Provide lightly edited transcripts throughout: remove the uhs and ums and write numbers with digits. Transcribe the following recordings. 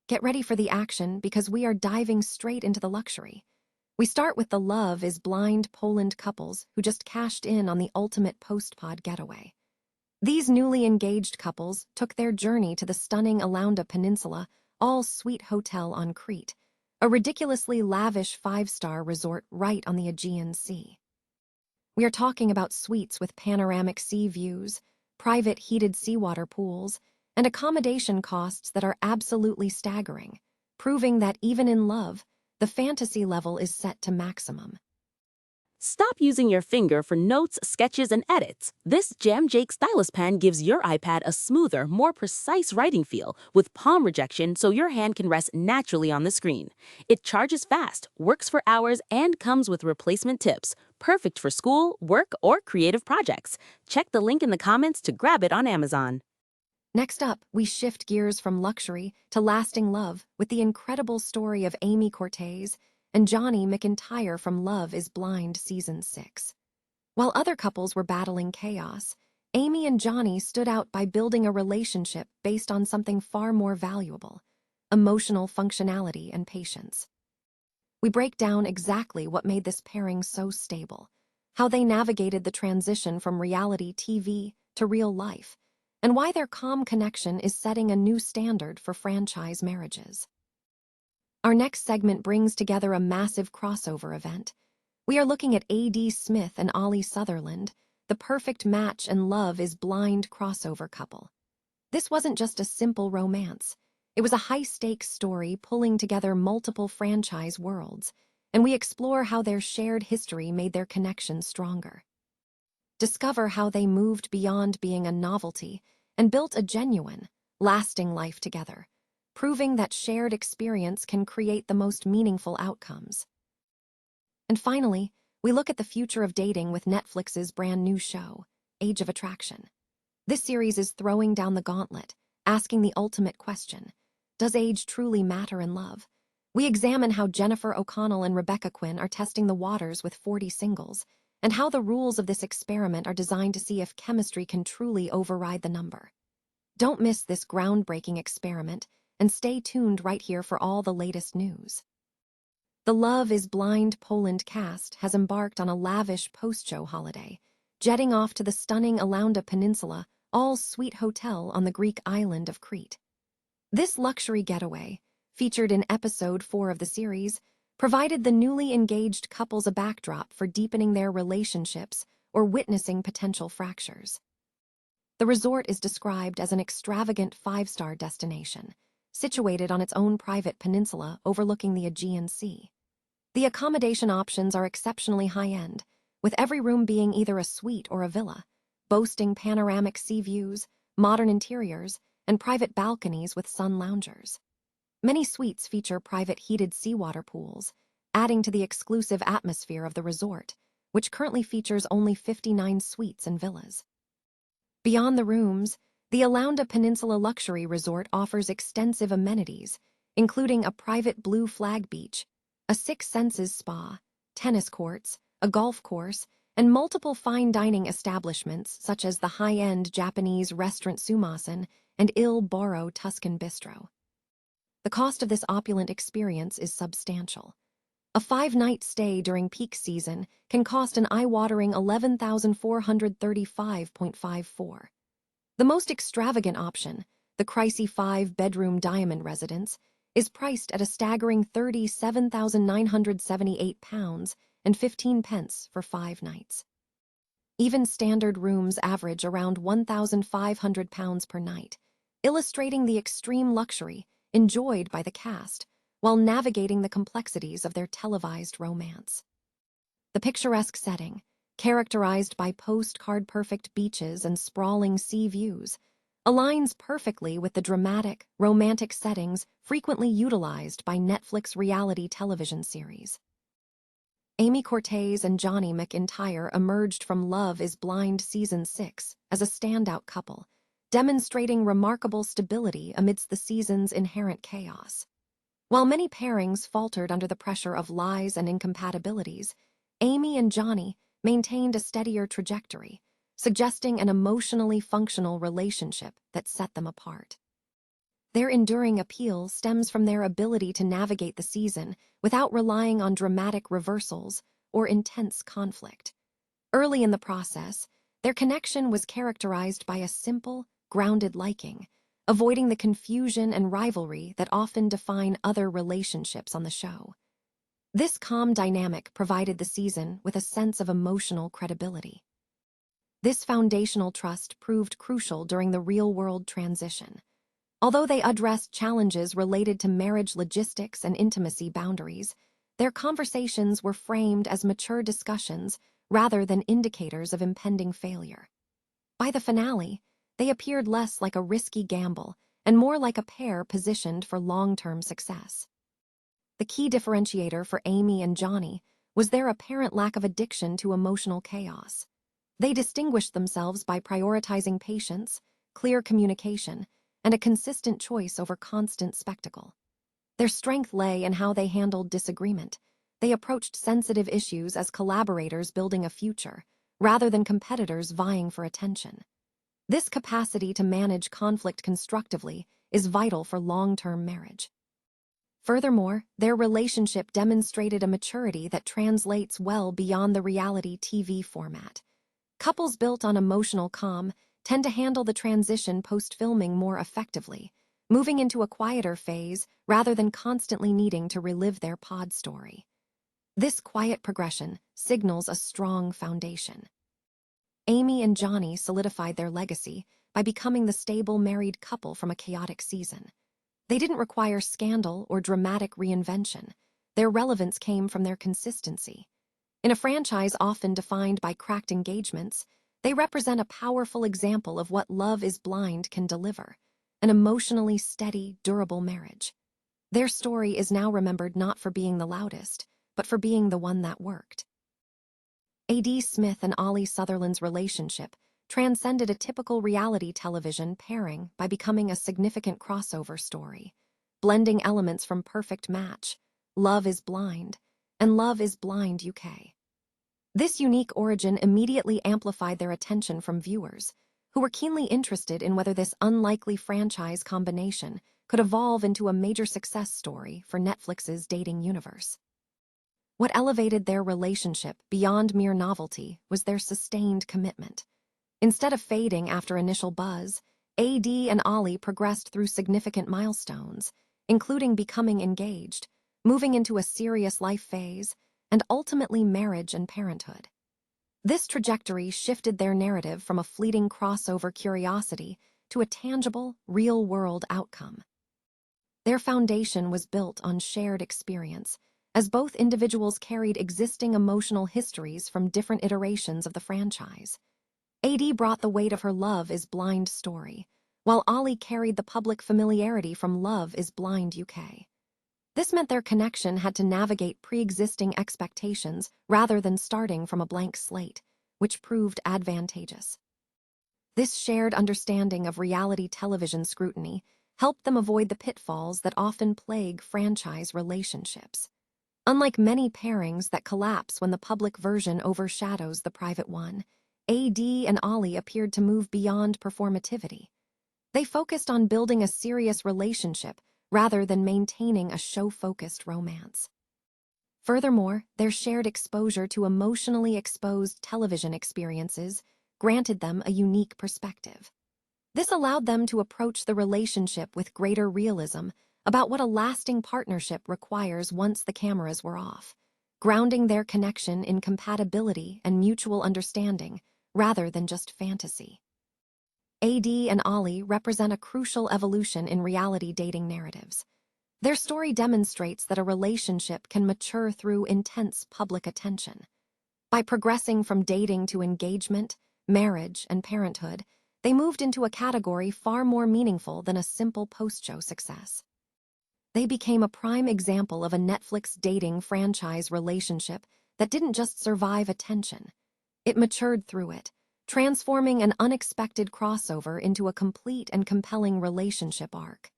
Get ready for the action because we are diving straight into the luxury. We start with the Love is Blind Poland couples who just cashed in on the ultimate post-pod getaway. These newly engaged couples took their journey to the stunning Alaunda Peninsula all-suite hotel on Crete, a ridiculously lavish five-star resort right on the Aegean Sea. We are talking about suites with panoramic sea views, private heated seawater pools, and accommodation costs that are absolutely staggering, proving that even in love, the fantasy level is set to maximum. Stop using your finger for notes, sketches, and edits. This Jam Jake stylus pen gives your iPad a smoother, more precise writing feel with palm rejection so your hand can rest naturally on the screen. It charges fast, works for hours, and comes with replacement tips. Perfect for school, work, or creative projects. Check the link in the comments to grab it on Amazon. Next up, we shift gears from luxury to lasting love with the incredible story of Amy Cortés and Johnny McIntyre from Love is Blind Season 6. While other couples were battling chaos, Amy and Johnny stood out by building a relationship based on something far more valuable: emotional functionality and patience. We break down exactly what made this pairing so stable, how they navigated the transition from reality TV to real life, and why their calm connection is setting a new standard for franchise marriages. Our next segment brings together a massive crossover event. We are looking at A.D. Smith and Ollie Sutherland, the perfect match and Love is Blind crossover couple. This wasn't just a simple romance. It was a high-stakes story pulling together multiple franchise worlds, and we explore how their shared history made their connection stronger. Discover how they moved beyond being a novelty and built a genuine, lasting life together, proving that shared experience can create the most meaningful outcomes. And finally, we look at the future of dating with Netflix's brand new show, Age of Attraction. This series is throwing down the gauntlet, asking the ultimate question: does age truly matter in love? We examine how Jennifer O'Connell and Rebecca Quinn are testing the waters with 40 singles, and how the rules of this experiment are designed to see if chemistry can truly override the number. Don't miss this groundbreaking experiment, and stay tuned right here for all the latest news. The Love is Blind Poland cast has embarked on a lavish post-show holiday, jetting off to the stunning Alaunda Peninsula all-suite hotel on the Greek island of Crete. This luxury getaway, featured in episode 4 of the series, provided the newly engaged couples a backdrop for deepening their relationships or witnessing potential fractures. The resort is described as an extravagant five-star destination, situated on its own private peninsula overlooking the Aegean Sea. The accommodation options are exceptionally high-end, with every room being either a suite or a villa, boasting panoramic sea views, modern interiors, and private balconies with sun loungers. Many suites feature private heated seawater pools, adding to the exclusive atmosphere of the resort, which currently features only 59 suites and villas. Beyond the rooms, the Alaunda Peninsula Luxury Resort offers extensive amenities, including a private blue flag beach, a Six Senses spa, tennis courts, a golf course, and multiple fine dining establishments such as the high-end Japanese restaurant Sumasen and Il Boro Tuscan Bistro. The cost of this opulent experience is substantial. A 5-night stay during peak season can cost an eye-watering $11,435.54. The most extravagant option, the Cricey 5-bedroom diamond residence, is priced at a staggering £37,978.15 for 5 nights. Even standard rooms average around £1,500 per night, illustrating the extreme luxury enjoyed by the cast while navigating the complexities of their televised romance. The picturesque setting, characterized by postcard-perfect beaches and sprawling sea views, aligns perfectly with the dramatic, romantic settings frequently utilized by Netflix reality television series. Amy Cortés and Johnny McIntyre emerged from Love is Blind Season 6 as a standout couple, demonstrating remarkable stability amidst the season's inherent chaos. While many pairings faltered under the pressure of lies and incompatibilities, Amy and Johnny maintained a steadier trajectory, suggesting an emotionally functional relationship that set them apart. Their enduring appeal stems from their ability to navigate the season without relying on dramatic reversals or intense conflict. Early in the process, their connection was characterized by a simple, grounded liking, avoiding the confusion and rivalry that often define other relationships on the show. This calm dynamic provided the season with a sense of emotional credibility. This foundational trust proved crucial during the real-world transition. Although they addressed challenges related to marriage logistics and intimacy boundaries, their conversations were framed as mature discussions rather than indicators of impending failure. By the finale, they appeared less like a risky gamble and more like a pair positioned for long-term success. The key differentiator for Amy and Johnny was their apparent lack of addiction to emotional chaos. They distinguished themselves by prioritizing patience, clear communication, and a consistent choice over constant spectacle. Their strength lay in how they handled disagreement. They approached sensitive issues as collaborators building a future, rather than competitors vying for attention. This capacity to manage conflict constructively is vital for long-term marriage. Furthermore, their relationship demonstrated a maturity that translates well beyond the reality TV format. Couples built on emotional calm tend to handle the transition post-filming more effectively, moving into a quieter phase rather than constantly needing to relive their pod story. This quiet progression signals a strong foundation. Amy and Johnny solidified their legacy by becoming the stable married couple from a chaotic season. They didn't require scandal or dramatic reinvention. Their relevance came from their consistency. In a franchise often defined by cracked engagements, they represent a powerful example of what Love is Blind can deliver, an emotionally steady, durable marriage. Their story is now remembered not for being the loudest, but for being the one that worked. A.D. Smith and Ollie Sutherland's relationship transcended a typical reality television pairing by becoming a significant crossover story, blending elements from Perfect Match, Love is Blind, and Love is Blind UK. This unique origin immediately amplified their attention from viewers, who were keenly interested in whether this unlikely franchise combination could evolve into a major success story for Netflix's dating universe. What elevated their relationship beyond mere novelty was their sustained commitment. Instead of fading after initial buzz, A.D. and Ollie progressed through significant milestones, including becoming engaged, moving into a serious life phase, and ultimately marriage and parenthood. This trajectory shifted their narrative from a fleeting crossover curiosity to a tangible, real-world outcome. Their foundation was built on shared experience, as both individuals carried existing emotional histories from different iterations of the franchise. A.D. brought the weight of her Love is Blind story, while Ollie carried the public familiarity from Love is Blind UK. This meant their connection had to navigate pre-existing expectations rather than starting from a blank slate, which proved advantageous. This shared understanding of reality television scrutiny helped them avoid the pitfalls that often plague franchise relationships. Unlike many pairings that collapse when the public version overshadows the private one, A.D. and Ollie appeared to move beyond performativity. They focused on building a serious relationship rather than maintaining a show-focused romance. Furthermore, their shared exposure to emotionally exposed television experiences granted them a unique perspective. This allowed them to approach the relationship with greater realism about what a lasting partnership requires once the cameras were off, grounding their connection in compatibility and mutual understanding rather than just fantasy. A.D. and Ollie represent a crucial evolution in reality dating narratives. Their story demonstrates that a relationship can mature through intense public attention. By progressing from dating to engagement, marriage, and parenthood, they moved into a category far more meaningful than a simple post-show success. They became a prime example of a Netflix dating franchise relationship that didn't just survive attention. It matured through it, transforming an unexpected crossover into a complete and compelling relationship arc.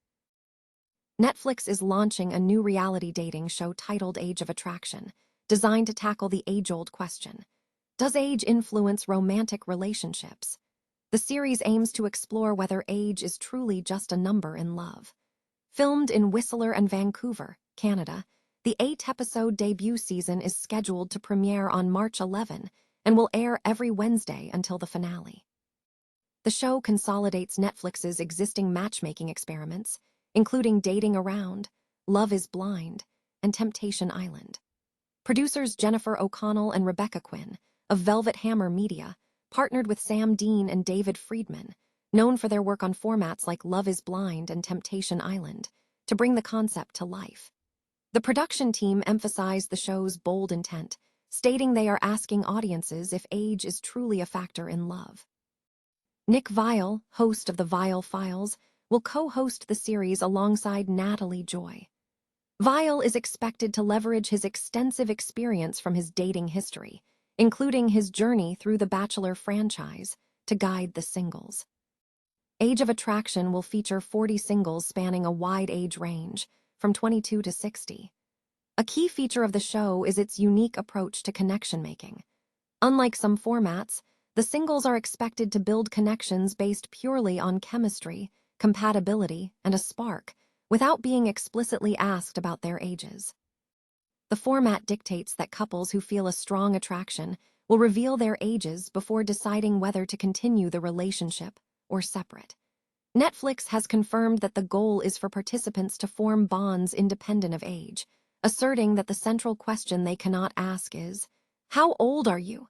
Netflix is launching a new reality dating show titled Age of Attraction, designed to tackle the age-old question: does age influence romantic relationships? The series aims to explore whether age is truly just a number in love. Filmed in Whistler and Vancouver, Canada, the 8-episode debut season is scheduled to premiere on March 11 and will air every Wednesday until the finale. The show consolidates Netflix's existing matchmaking experiments, including Dating Around, Love is Blind, and Temptation Island. Producers Jennifer O'Connell and Rebecca Quinn, of Velvet Hammer Media, partnered with Sam Dean and David Friedman, known for their work on formats like Love is Blind and Temptation Island, to bring the concept to life. The production team emphasized the show's bold intent, stating they are asking audiences if age is truly a factor in love. Nick Viall, host of The Viall Files, will co-host the series alongside Natalie Joy. Viall is expected to leverage his extensive experience from his dating history, including his journey through the Bachelor franchise, to guide the singles. Age of Attraction will feature 40 singles spanning a wide age range, from 22 to 60. A key feature of the show is its unique approach to connection making. Unlike some formats, the singles are expected to build connections based purely on chemistry, compatibility, and a spark, without being explicitly asked about their ages. The format dictates that couples who feel a strong attraction will reveal their ages before deciding whether to continue the relationship or separate. Netflix has confirmed that the goal is for participants to form bonds independent of age, asserting that the central question they cannot ask is, "How old are you?"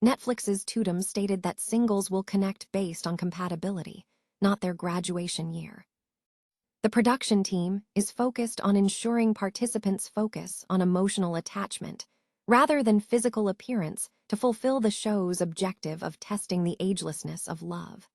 Netflix's Tudum stated that singles will connect based on compatibility, not their graduation year. The production team is focused on ensuring participants focus on emotional attachment, rather than physical appearance, to fulfill the show's objective of testing the agelessness of love.